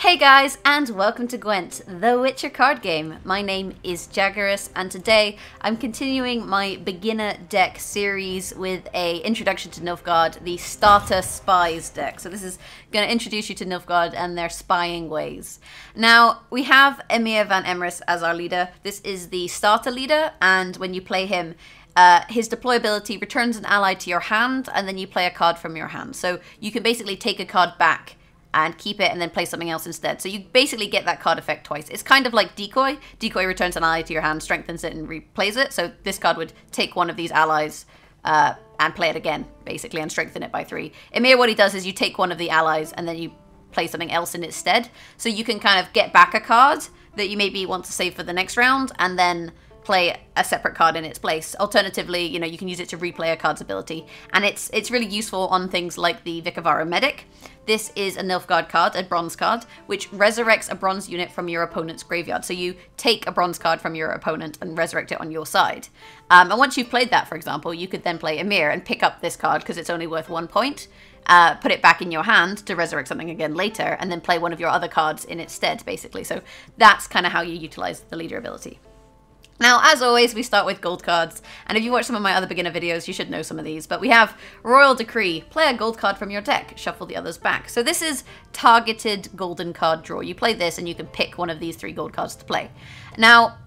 Hey guys, and welcome to Gwent, the Witcher card game. My name is Jaggerus, and today I'm continuing my beginner deck series with a introduction to Nilfgaard, the starter Spies deck. So this is going to introduce you to Nilfgaard and their spying ways. Now, we have Emir van Emrys as our leader. This is the starter leader, and when you play him, his deployability returns an ally to your hand, and then you play a card from your hand. So you can basically take a card back and keep it and then play something else instead. So you basically get that card effect twice. It's kind of like Decoy. Decoy returns an ally to your hand, strengthens it, and replays it. So this card would take one of these allies and play it again, basically, and strengthen it by 3. Emir, what he does is you take one of the allies and then you play something else in its stead. So you can kind of get back a card that you maybe want to save for the next round and then play a separate card in its place. Alternatively, you know, you can use it to replay a card's ability, and it's really useful on things like the Vicavaro Medic. This is a Nilfgaard card, a bronze card, which resurrects a bronze unit from your opponent's graveyard. So you take a bronze card from your opponent and resurrect it on your side. And once you've played that, for example, you could then play Emir and pick up this card because it's only worth 1 point, put it back in your hand to resurrect something again later, and then play one of your other cards in its stead, basically. So that's kind of how you utilize the leader ability. Now, as always, we start with gold cards, and if you watch some of my other beginner videos, you should know some of these, but we have Royal Decree. Play a gold card from your deck, shuffle the others back. So this is targeted golden card draw. You play this and you can pick one of these 3 gold cards to play. Now,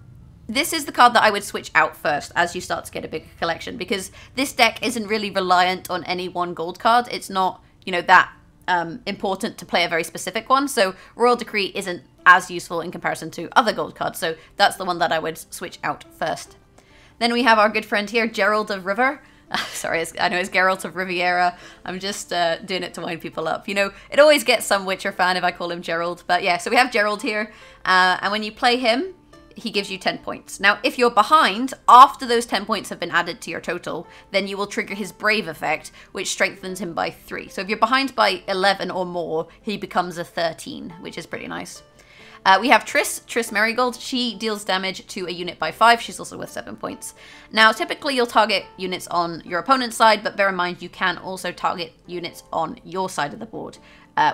this is the card that I would switch out first as you start to get a bigger collection, because this deck isn't really reliant on any one gold card. It's not, you know, that important to play a very specific one, so Royal Decree isn't as useful in comparison to other gold cards, so that's the one that I would switch out first. Then we have our good friend here, Gerald of River. Sorry, I know it's Geralt of Riviera. I'm just doing it to wind people up. You know, it always gets some Witcher fan if I call him Gerald, but yeah, so we have Gerald here, and when you play him, he gives you 10 points. Now, if you're behind, after those 10 points have been added to your total, then you will trigger his Brave effect, which strengthens him by 3. So if you're behind by 11 or more, he becomes a 13, which is pretty nice. We have Triss Merigold. She deals damage to a unit by 5. She's also worth 7 points. Now, typically you'll target units on your opponent's side, but bear in mind you can also target units on your side of the board,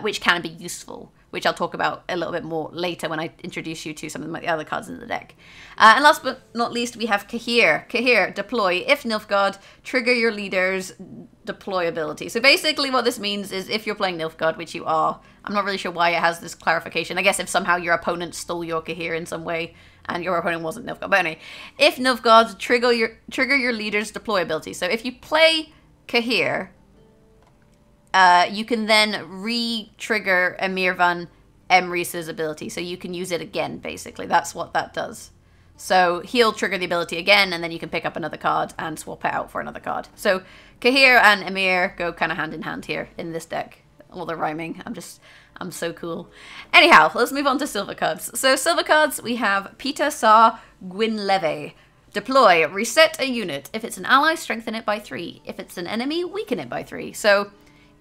which can be useful, which I'll talk about a little bit more later when I introduce you to some of the other cards in the deck. And last but not least, we have Cahir. Cahir, deploy. If Nilfgaard, trigger your leader's deploy ability. So basically what this means is if you're playing Nilfgaard, which you are, I'm not really sure why it has this clarification. I guess if somehow your opponent stole your Cahir in some way and your opponent wasn't Nilfgaard. But anyway, if Nilfgaard, trigger your leader's deploy ability. So if you play Cahir, you can then re-trigger Emir van Emrys' ability, so you can use it again, basically. That's what that does. So he'll trigger the ability again, and then you can pick up another card and swap it out for another card. So Cahir and Emir go kind of hand in hand here in this deck. All the rhyming. I'm so cool. Anyhow, let's move on to silver cards. So silver cards, we have Peter Sa Gwynleve. Deploy, reset a unit. If it's an ally, strengthen it by 3. If it's an enemy, weaken it by 3. So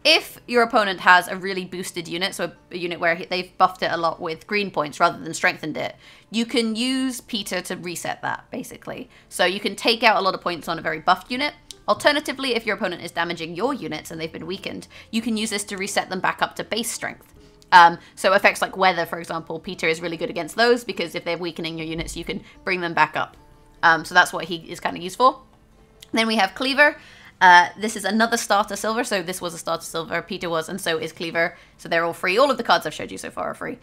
if your opponent has a really boosted unit, so a unit where they've buffed it a lot with green points rather than strengthened it, you can use Peter to reset that, basically. So you can take out a lot of points on a very buffed unit. Alternatively, if your opponent is damaging your units and they've been weakened, you can use this to reset them back up to base strength. So effects like weather, for example, Peter is really good against those because if they're weakening your units, you can bring them back up. So that's what he is kind of useful. Then we have Cleaver. This is another starter silver, so this was a starter silver, Peter was, and so is Cleaver, so they're all free. All of the cards I've showed you so far are free.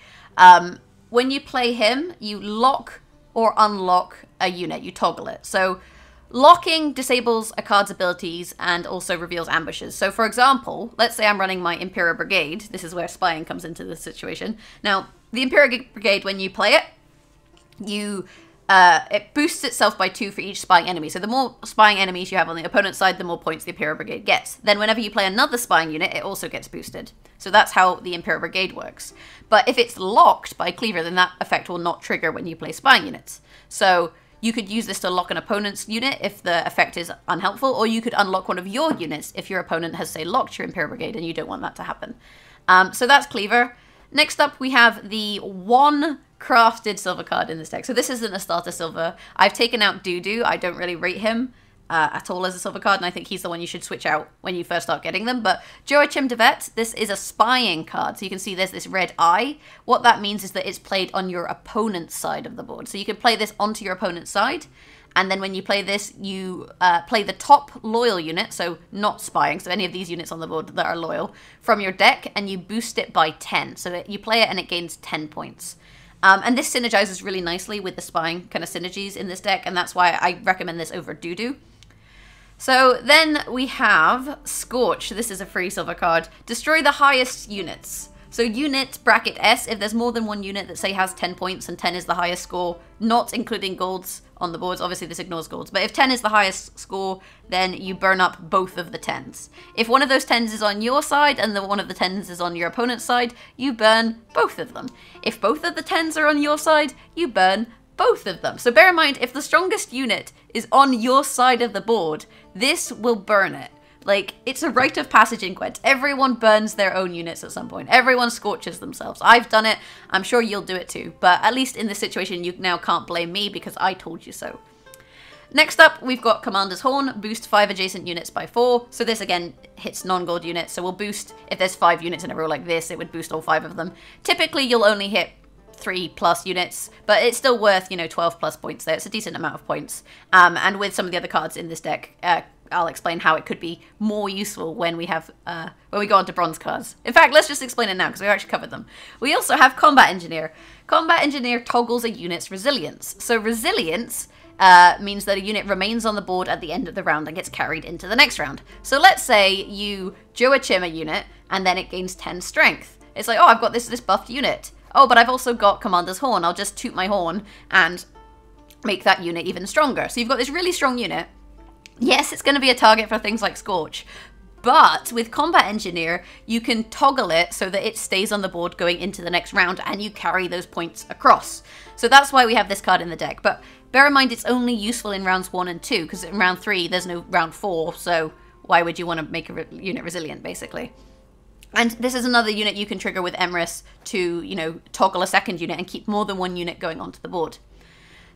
When you play him, you lock or unlock a unit, you toggle it. So locking disables a card's abilities and also reveals ambushes. So for example, let's say I'm running my Impera Brigade. This is where spying comes into this situation. Now, the Impera Brigade, when you play it, it boosts itself by 2 for each spying enemy. So the more spying enemies you have on the opponent's side, the more points the Impera Brigade gets. Then whenever you play another spying unit, it also gets boosted. So that's how the Impera Brigade works. But if it's locked by Cleaver, then that effect will not trigger when you play spying units. So you could use this to lock an opponent's unit if the effect is unhelpful, or you could unlock one of your units if your opponent has, say, locked your Impera Brigade and you don't want that to happen. So that's Cleaver. Next up, we have the one crafted silver card in this deck. So this isn't a starter silver. I've taken out Dudu. I don't really rate him. at all as a silver card, and I think he's the one you should switch out when you first start getting them. But Joachim de Vet, this is a spying card. So you can see there's this red eye. What that means is that it's played on your opponent's side of the board. So you can play this onto your opponent's side, and then when you play this, you play the top loyal unit, so not spying, so any of these units on the board that are loyal, from your deck, and you boost it by 10. So you play it and it gains 10 points. And this synergizes really nicely with the spying kind of synergies in this deck, and that's why I recommend this over Doo-Doo. So then we have Scorch. This is a free silver card. Destroy the highest units. So unit bracket S, if there's more than one unit that say has 10 points and 10 is the highest score, not including golds on the boards. Obviously this ignores golds, but if 10 is the highest score, then you burn up both of the 10s. If one of those 10s is on your side and one of the 10s is on your opponent's side, you burn both of them. If both of the 10s are on your side, you burn both of them. So bear in mind, if the strongest unit is on your side of the board, this will burn it. Like, it's a rite of passage in Gwent. Everyone burns their own units at some point. Everyone scorches themselves. I've done it. I'm sure you'll do it too. But at least in this situation, you now can't blame me because I told you so. Next up, we've got Commander's Horn. Boost 5 adjacent units by 4. So this, again, hits non-gold units. So we'll boost, if there's 5 units in a row like this, it would boost all 5 of them. Typically, you'll only hit 3+ units, but it's still worth, 12+ points there. It's a decent amount of points. And with some of the other cards in this deck, I'll explain how it could be more useful when we have when we go on to bronze cards. In fact, let's just explain it now because we've actually covered them. We also have Combat Engineer. Combat Engineer toggles a unit's resilience. So resilience means that a unit remains on the board at the end of the round and gets carried into the next round. So let's say you Joachim a unit and then it gains 10 strength. It's like, oh, I've got this buffed unit. Oh, but I've also got Commander's Horn. I'll just toot my horn and make that unit even stronger. So you've got this really strong unit. Yes, it's going to be a target for things like Scorch, but with Combat Engineer, you can toggle it so that it stays on the board going into the next round and you carry those points across. So that's why we have this card in the deck. But bear in mind, it's only useful in rounds 1 and 2 because in round 3, there's no round 4. So why would you want to make a unit resilient, basically? And this is another unit you can trigger with Emrys to, toggle a second unit and keep more than one unit going onto the board.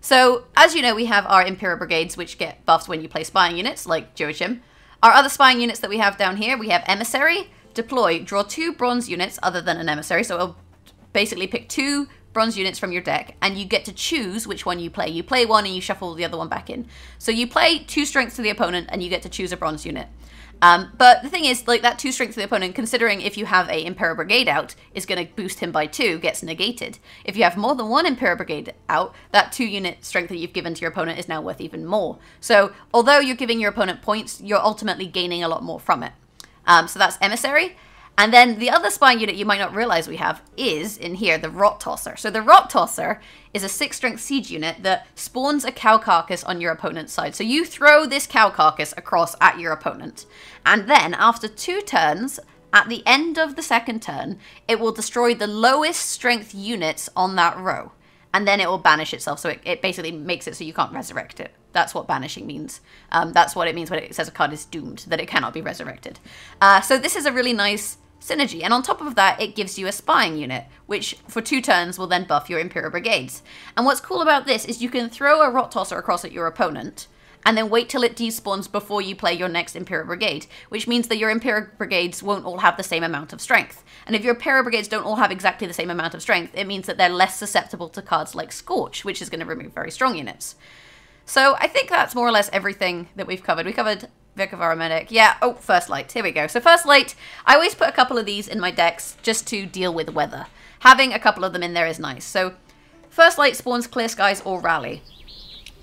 So, as you know, we have our Impera Brigades, which get buffed when you play spying units, like Joachim. Our other spying units that we have down here, we have Emissary, deploy, draw 2 bronze units other than an Emissary. So it'll basically pick 2 bronze units from your deck, and you get to choose which one you play. You play one and you shuffle the other one back in. So you play 2 strength to the opponent, and you get to choose a bronze unit. But the thing is, like, that 2 strength to the opponent, considering if you have a Impera Brigade out, is going to boost him by 2, gets negated. If you have more than one Impera Brigade out, that 2 unit strength that you've given to your opponent is now worth even more. So, although you're giving your opponent points, you're ultimately gaining a lot more from it. So that's Emissary. And then the other spying unit you might not realize we have is, in here, the Rot Tosser. So the Rot Tosser is a 6 strength siege unit that spawns a cow carcass on your opponent's side. So you throw this cow carcass across at your opponent. And then, after 2 turns, at the end of the second turn, it will destroy the lowest strength units on that row. And then it will banish itself. So it basically makes it so you can't resurrect it. That's what banishing means. That's what it means when it says a card is doomed, that it cannot be resurrected. So this is a really nice synergy, and on top of that, it gives you a spying unit, which for 2 turns will then buff your Impera Brigades. And what's cool about this is you can throw a Rot Tosser across at your opponent, and then wait till it despawns before you play your next Impera Brigade, which means that your Impera Brigades won't all have the same amount of strength. And if your Impera Brigades don't all have exactly the same amount of strength, it means that they're less susceptible to cards like Scorch, which is going to remove very strong units. So I think that's more or less everything that we've covered. We covered Vic of our Medic. Yeah, oh, First Light. Here we go. So First Light, I always put a couple of these in my decks just to deal with weather. Having a couple of them in there is nice. So First Light spawns Clear Skies or Rally.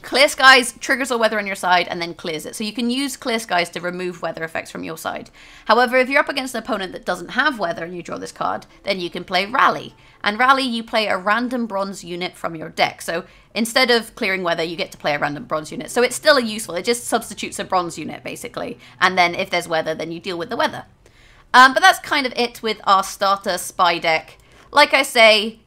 Clear Skies triggers a weather on your side and then clears it. So you can use Clear Skies to remove weather effects from your side. However, if you're up against an opponent that doesn't have weather and you draw this card, then you can play Rally. And Rally, you play a random bronze unit from your deck. So instead of clearing weather, you get to play a random bronze unit. So it's still useful. It just substitutes a bronze unit, basically. And then if there's weather, then you deal with the weather. But that's kind of it with our starter spy deck. Like I say,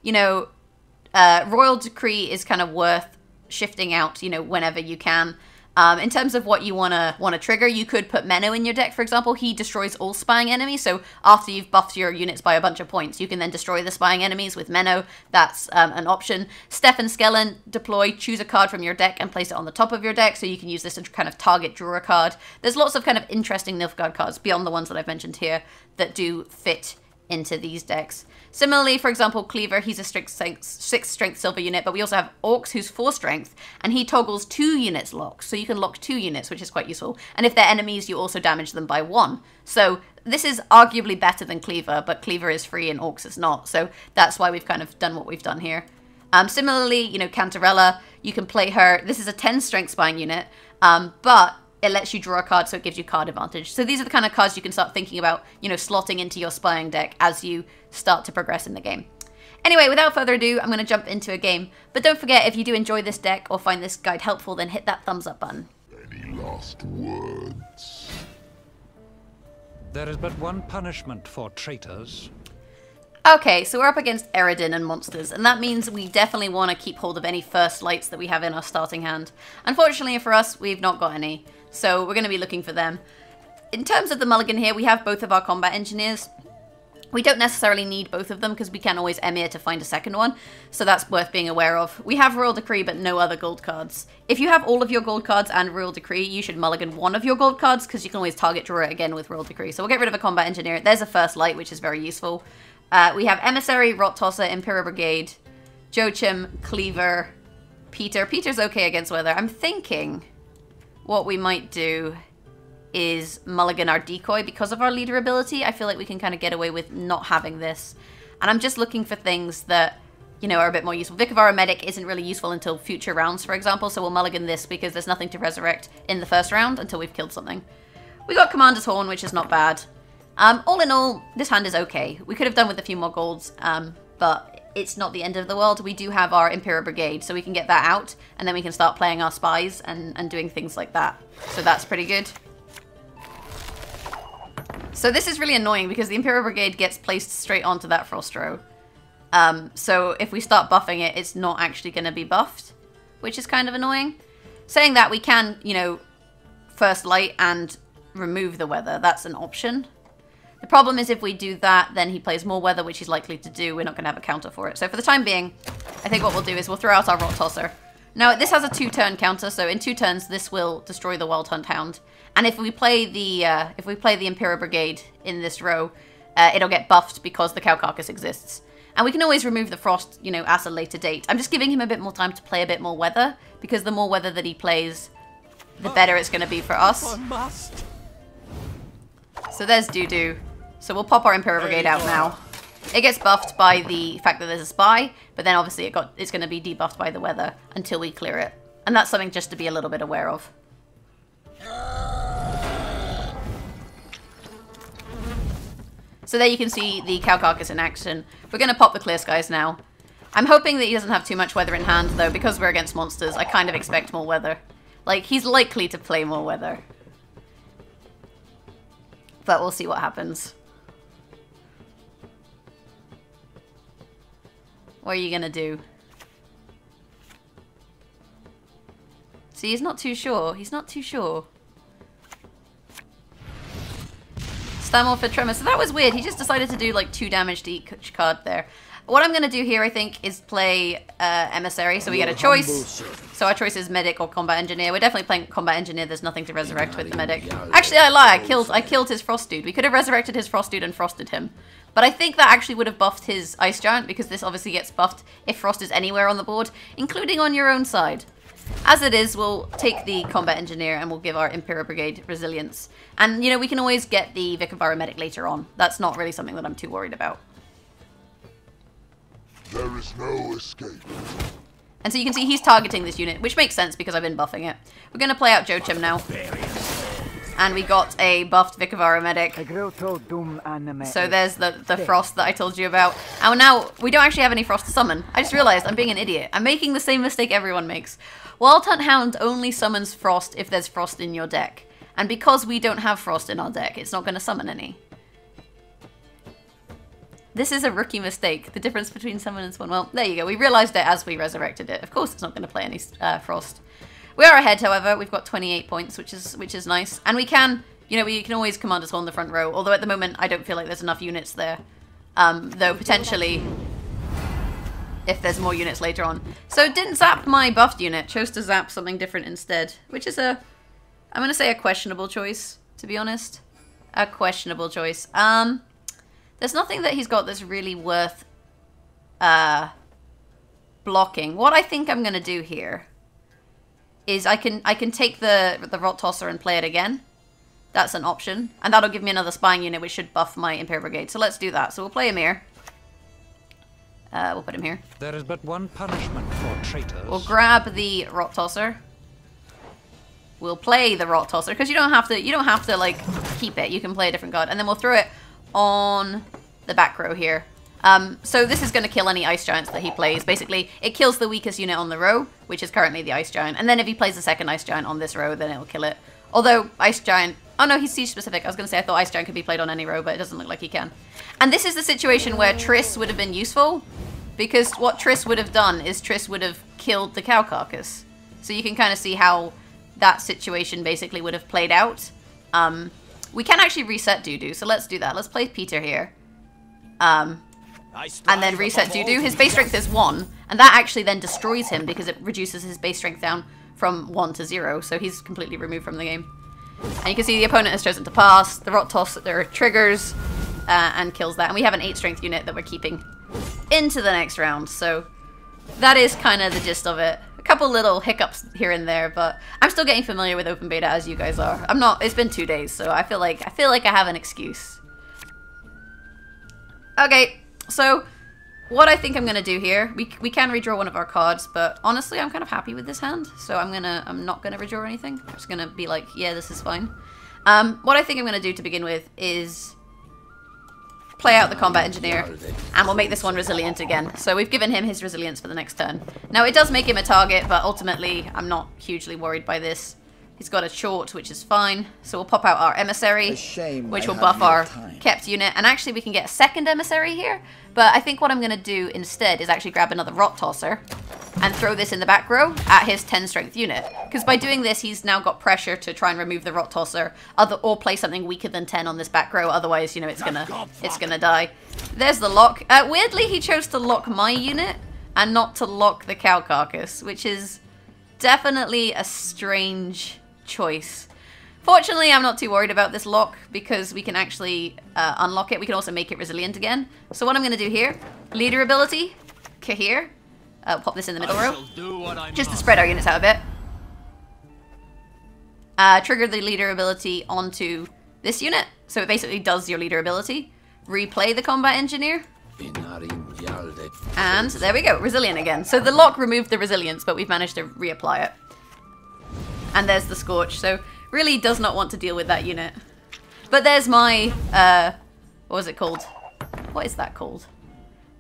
Royal Decree is kind of worth shifting out, whenever you can. In terms of what you want to trigger, you could put Menno in your deck, for example. He destroys all spying enemies, so after you've buffed your units by a bunch of points, you can then destroy the spying enemies with Menno. That's an option. Stefan Skellen, deploy, choose a card from your deck and place it on the top of your deck, so you can use this to kind of target draw a card. There's lots of kind of interesting Nilfgaard cards, beyond the ones that I've mentioned here, that do fit into these decks. Similarly, for example, Cleaver, he's a 6 strength silver unit, but we also have Orcs, who's 4 strength, and he toggles 2 units lock, so you can lock 2 units, which is quite useful. And if they're enemies, you also damage them by 1. So this is arguably better than Cleaver, but Cleaver is free and Orcs is not, so that's why we've kind of done what we've done here. Similarly, you know, Cantarella, you can play her. This is a 10 strength spying unit, but it lets you draw a card, so it gives you card advantage. So these are the kind of cards you can start thinking about, you know, slotting into your spying deck as you start to progress in the game. Anyway, without further ado, I'm going to jump into a game. But don't forget, if you do enjoy this deck or find this guide helpful, then hit that thumbs up button. Any last words? There is but one punishment for traitors. Okay, so we're up against Eredin and monsters, and that means we definitely want to keep hold of any first lights that we have in our starting hand. Unfortunately for us, we've not got any, so we're going to be looking for them. In terms of the mulligan here, we have both of our combat engineers. We don't necessarily need both of them because we can always Emir to find a second one, so that's worth being aware of. We have Royal Decree, but no other gold cards. If you have all of your gold cards and Royal Decree, you should mulligan one of your gold cards because you can always target draw it again with Royal Decree. So we'll get rid of a combat engineer. There's a first light, which is very useful. We have Emissary, Rot Tosser, Impera Brigade, Joachim, Cleaver, Peter. Peter's okay against weather. I'm thinking what we might do is mulligan our decoy because of our leader ability. I feel like we can kind of get away with not having this. And I'm just looking for things that, you know, are a bit more useful. Vic of Medic isn't really useful until future rounds, for example, so we'll mulligan this because there's nothing to resurrect in the first round until we've killed something. We got Commander's Horn, which is not bad. All in all, this hand is okay. We could have done with a few more golds, but it's not the end of the world. We do have our Impera Brigade, so we can get that out, and then we can start playing our spies and doing things like that. So that's pretty good. So this is really annoying because the Impera Brigade gets placed straight onto that Frost row. So if we start buffing it, it's not actually going to be buffed, which is kind of annoying. Saying that, we can, you know, first light and remove the weather. That's an option. The problem is if we do that, then he plays more weather, which he's likely to do. We're not going to have a counter for it. So for the time being, I think what we'll do is we'll throw out our Rot Tosser. Now, this has a 2-turn counter, so in 2 turns, this will destroy the Wild Hunt Hound. And if we play the Impera Brigade in this row, it'll get buffed because the Cow Carcass exists. And we can always remove the Frost, you know, at a later date. I'm just giving him a bit more time to play a bit more weather, because the more weather that he plays, the better it's going to be for us. So there's Doo-Doo. So we'll pop our Impera Brigade out now. It gets buffed by the fact that there's a spy, but then obviously it's going to be debuffed by the weather until we clear it. And that's something just to be a little bit aware of. So there you can see the Cow Carcass in action. We're going to pop the Clear Skies now. I'm hoping that he doesn't have too much weather in hand, though, because we're against monsters. I kind of expect more weather. Like, he's likely to play more weather. But we'll see what happens. What are you going to do? See, he's not too sure. He's not too sure. Stamor for Tremor. So that was weird. He just decided to do like 2 damage to each card there. What I'm going to do here, I think, is play Emissary. So we get a choice. So our choice is Medic or Combat Engineer. We're definitely playing Combat Engineer. There's nothing to resurrect with the Medic. Actually, I lie. I killed his Frost Dude. We could have resurrected his Frost Dude and frosted him. But I think that actually would have buffed his Ice Giant, because this obviously gets buffed if Frost is anywhere on the board, including on your own side. As it is, we'll take the Combat Engineer and we'll give our Impera Brigade resilience. And, you know, we can always get the Vic of Medic later on. That's not really something that I'm too worried about. There is no escape. And so you can see he's targeting this unit, which makes sense because I've been buffing it. We're going to play out Joachim now. And we got a buffed Vic of Medic. So there's the Frost that I told you about. And now, we don't actually have any Frost to summon. I just realized I'm being an idiot. I'm making the same mistake everyone makes. Wild Hunt Hound only summons Frost if there's Frost in your deck. And because we don't have Frost in our deck, it's not going to summon any. This is a rookie mistake. The difference between summon and spawn. Well, there you go. We realized it as we resurrected it. Of course it's not going to play any Frost. We are ahead, however. We've got 28 points, which is nice. And we can, you know, we can always command us on the front row. Although at the moment, I don't feel like there's enough units there. Though potentially, if there's more units later on. So it didn't zap my buffed unit. Chose to zap something different instead. Which is I'm going to say a questionable choice, to be honest. A questionable choice. There's nothing that he's got that's really worth blocking. What I think I'm going to do here is I can take the Rot Tosser and play it again. That's an option. And that'll give me another spying unit, which should buff my Impera Brigade. So let's do that. So we'll play him here. We'll put him here. There is but one punishment for traitors. We'll grab the Rot Tosser. We'll play the Rot Tosser, because you don't have to like keep it. You can play a different card. And then we'll throw it on the back row here. So this is going to kill any Ice Giants that he plays. Basically, it kills the weakest unit on the row, which is currently the Ice Giant. And then if he plays the second Ice Giant on this row, then it will kill it. Although, Ice Giant... Oh no, he's siege specific. I was going to say I thought Ice Giant could be played on any row, but it doesn't look like he can. And this is the situation where Triss would have been useful, because what Triss would have done is Triss would have killed the cow carcass. So you can kind of see how that situation basically would have played out. We can actually reset Dudu, so let's do that. Let's play Peter here. And then reset Dudu. His base strength is 1, and that actually then destroys him because it reduces his base strength down from 1 to 0, so he's completely removed from the game. And you can see the opponent has chosen to pass. The Rot Toss, there are triggers, and kills that. And we have an 8 strength unit that we're keeping into the next round, so that is kind of the gist of it. A couple little hiccups here and there, but I'm still getting familiar with open beta as you guys are. I'm not. It's been 2 days, so I feel like I have an excuse. Okay, so what I think I'm gonna do here, we can redraw one of our cards, but honestly, I'm kind of happy with this hand, so I'm not gonna redraw anything. I'm just gonna be like, yeah, this is fine. What I think I'm gonna do to begin with is play out the Combat Engineer, and we'll make this one resilient again. So we've given him his resilience for the next turn. Now, it does make him a target, but ultimately, I'm not hugely worried by this. He's got a short, which is fine. So we'll pop out our Emissary, which will buff our kept unit. And actually, we can get a second Emissary here. But I think what I'm going to do instead is actually grab another Rot Tosser and throw this in the back row at his 10 strength unit. Because by doing this, he's now got pressure to try and remove the Rot Tosser or play something weaker than 10 on this back row. Otherwise, you know, it's gonna die. There's the lock. Weirdly, he chose to lock my unit and not to lock the cow carcass, which is definitely a strange choice. Fortunately, I'm not too worried about this lock because we can actually unlock it. We can also make it resilient again. So what I'm going to do here, leader ability, here. Pop this in the middle row, just to spread our units out a bit. Trigger the leader ability onto this unit, so it basically does your leader ability. Replay the Combat Engineer. And there we go, resilient again. So the lock removed the resilience, but we've managed to reapply it. And there's the Scorch, so really does not want to deal with that unit. But there's my, what was it called? What is that called?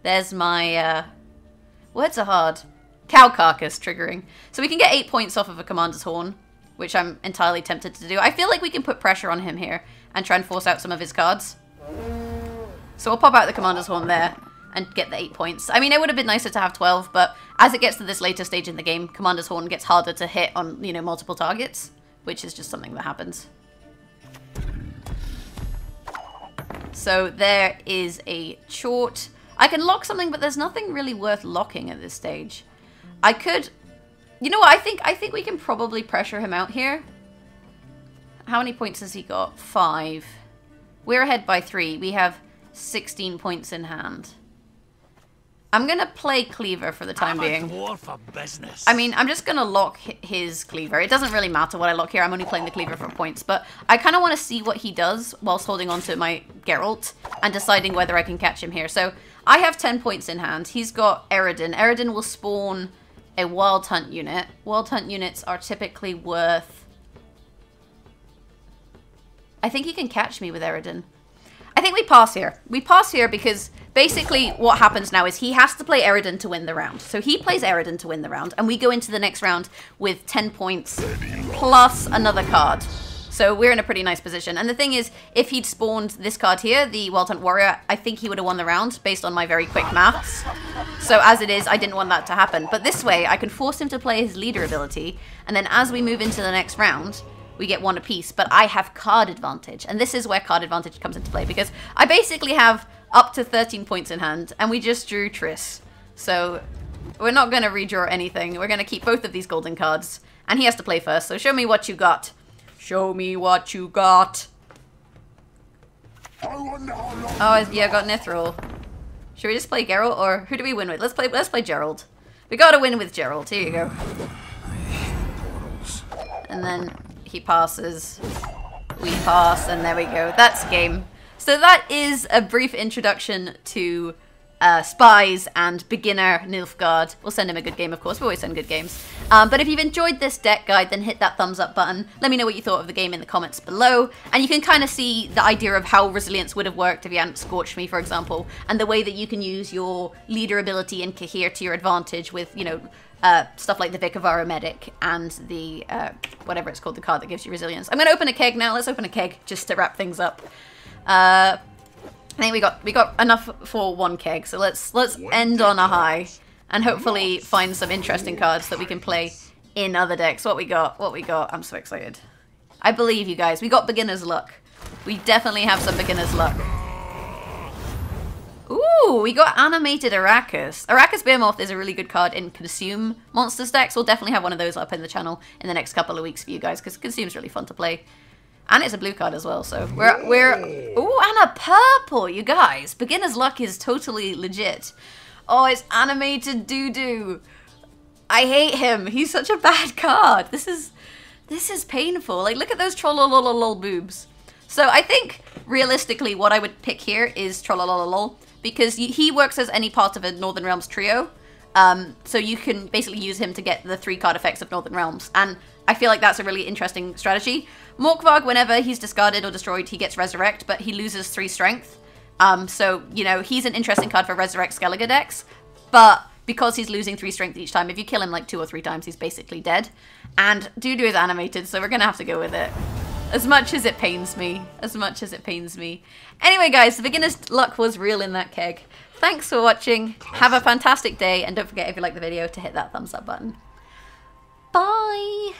There's my, words are hard. Cow carcass triggering. So we can get 8 points off of a Commander's Horn, which I'm entirely tempted to do. I feel like we can put pressure on him here and try and force out some of his cards. So we'll pop out the Commander's Horn there and get the 8 points. I mean, it would have been nicer to have 12, but as it gets to this later stage in the game, Commander's Horn gets harder to hit on, you know, multiple targets, which is just something that happens. So there is a Chort. I can lock something, but there's nothing really worth locking at this stage. I could... You know what? I think we can probably pressure him out here. How many points has he got? 5. We're ahead by 3. We have 16 points in hand. I'm going to play Cleaver for the time being. I mean, I'm just going to lock his Cleaver. It doesn't really matter what I lock here. I'm only playing the Cleaver for points. But I kind of want to see what he does whilst holding on to my Geralt and deciding whether I can catch him here. So I have 10 points in hand. He's got Eredin. Eredin will spawn a Wild Hunt unit. Wild Hunt units are typically worth... I think he can catch me with Eredin. I think we pass here. We pass here because basically what happens now is he has to play Eredin to win the round. So he plays Eredin to win the round, and we go into the next round with 10 points plus another card. So we're in a pretty nice position. And the thing is, if he'd spawned this card here, the Wild Hunt Warrior, I think he would have won the round based on my very quick maths. So as it is, I didn't want that to happen. But this way, I can force him to play his leader ability, and then as we move into the next round, we get one apiece, but I have card advantage. And this is where card advantage comes into play, because I basically have up to 13 points in hand, and we just drew Triss. So we're not going to redraw anything. We're going to keep both of these golden cards, and he has to play first. So show me what you got. Show me what you got. Oh, yeah, I got Nithril. Should we just play Geralt, or who do we win with? Let's play Gerald. We gotta win with Gerald. Here you go. And then he passes. We pass, and there we go. That's game. So that is a brief introduction to Spies and beginner Nilfgaard. We'll send him a good game, of course. We always send good games. But if you've enjoyed this deck guide, then hit that thumbs up button. Let me know what you thought of the game in the comments below. And you can kind of see the idea of how resilience would have worked if you hadn't Scorched me, for example. And the way that you can use your leader ability and Cohere to your advantage with, you know, stuff like the Vic of Aramedic and the, whatever it's called, the card that gives you resilience. I'm going to open a keg now. Let's open a keg just to wrap things up. I think we got enough for one keg, so let's end on a high and hopefully find some interesting cards that we can play in other decks. What we got? I'm so excited. I believe you guys. We got beginner's luck. We definitely have some beginner's luck. Ooh, we got animated Arrakis. Arrakis Behemoth is a really good card in Consume monsters decks. We'll definitely have one of those up in the channel in the next couple of weeks for you guys, because Consume's really fun to play. And it's a blue card as well, so we're ooh, and a purple, you guys. Beginner's luck is totally legit. Oh, it's animated doo-doo. I hate him. He's such a bad card. This is painful. Like, look at those trollolololol boobs. So I think realistically what I would pick here is trollololol, because he works as any part of a Northern Realms trio. So you can basically use him to get the 3 card effects of Northern Realms, and I feel like that's a really interesting strategy. Morkvarg, whenever he's discarded or destroyed, he gets Resurrect, but he loses 3 strength. So, you know, he's an interesting card for Resurrect Skellige decks, but because he's losing 3 strength each time, if you kill him like 2 or 3 times, he's basically dead. And Doo-Doo is animated, so we're gonna have to go with it. As much as it pains me. As much as it pains me. Anyway, guys, the beginner's luck was real in that keg. Thanks for watching. Have a fantastic day, and don't forget, if you like the video, to hit that thumbs up button. Bye!